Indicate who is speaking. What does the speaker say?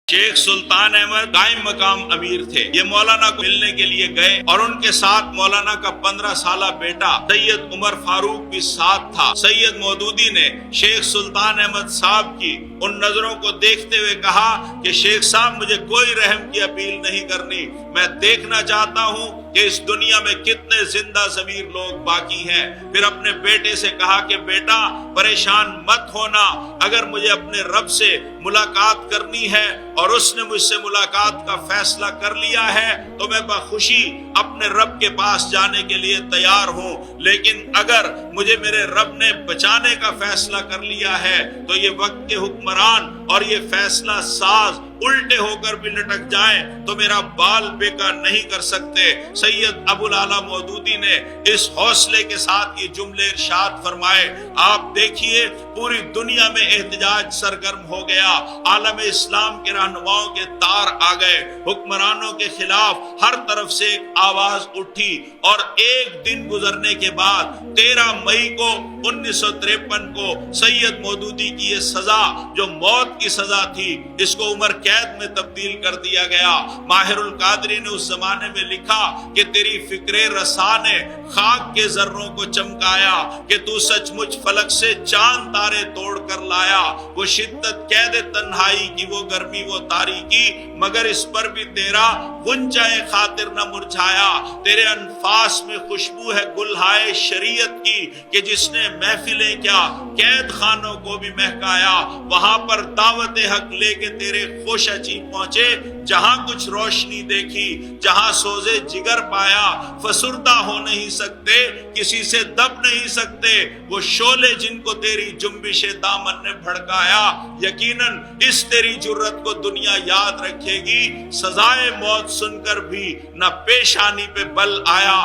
Speaker 1: शेख सुल्तान अहमद कायम मकाम अमीर थे। ये मौलाना को मिलने के लिए गए और उनके साथ मौलाना का 15 साला बेटा सैयद उमर फारूक भी साथ था। सैयद मौदूदी ने शेख सुल्तान अहमद साहब की उन नजरों को देखते हुए कहा कि शेख साहब, मुझे कोई रहम की अपील नहीं करनी, मैं देखना चाहता हूँ कि इस दुनिया में कितने जिंदा ज़मीर लोग बाकी हैं। फिर अपने बेटे से कहा कि बेटा, परेशान मत होना, अगर मुझे अपने रब से मुलाकात करनी है और उसने मुझसे मुलाकात का फैसला कर लिया है तो मैं बखुशी अपने रब के पास जाने के लिए तैयार हूँ, लेकिन अगर मुझे मेरे रब ने बचाने का फैसला कर लिया है तो ये वक्त के हुक्मरान और ये फैसला साज उल्टे होकर भी लटक जाएं तो मेरा बाल बेकार नहीं कर सकते। सैयद अबुल आला मौदूदी ने इस हौसले के साथ ये जुमले इरशाद फरमाए। आप देखिए, पूरी दुनिया में एहतजाज सरगर्म हो गया, आलम इस्लाम के रहनुमाओं के तार आ गए, हुक्मरानों के खिलाफ हर तरफ से एक आवाज उठी और एक दिन गुजरने के बाद 13 मई को 1953 को सैयद मौदूदी की ये सजा, जो मौत की सजा थी, इसको उम्र कैद में तब्दील कर दिया गया। माहिरुल कादरी ने उस जमाने में लिखा कि तेरी फिक्रे रसा ने खाक के जर्रों को चमकाया कि तू सचमुच फलक से चांद तारे तोड़ कर लाया। वो शिद्दत कैद तन्हाई की, वो गर्मी, वो तारीकी, मगर इस पर भी तेरा गुंजाए खातिर न मुरझाया। तेरे अनफास में खुशबू है गुलहाए शरीयत की कि जिसने महफिलें क्या कैद खानों को भी महकाया। वहां पर दावत हक लेके तेरे खोशाची पहुंचे, जहां कुछ रोशनी देखी, जहां सोजे जिगर पाया। फसुर्दा हो नहीं सकते, किसी से दब नहीं सकते वो शोले जिनको तेरी जुम्बिशे दामन ने भड़काया। यकीनन इस तेरी जुर्रत को दुनिया याद रखेगी, सजाए मौत सुनकर भी न पेशानी पे बल आया।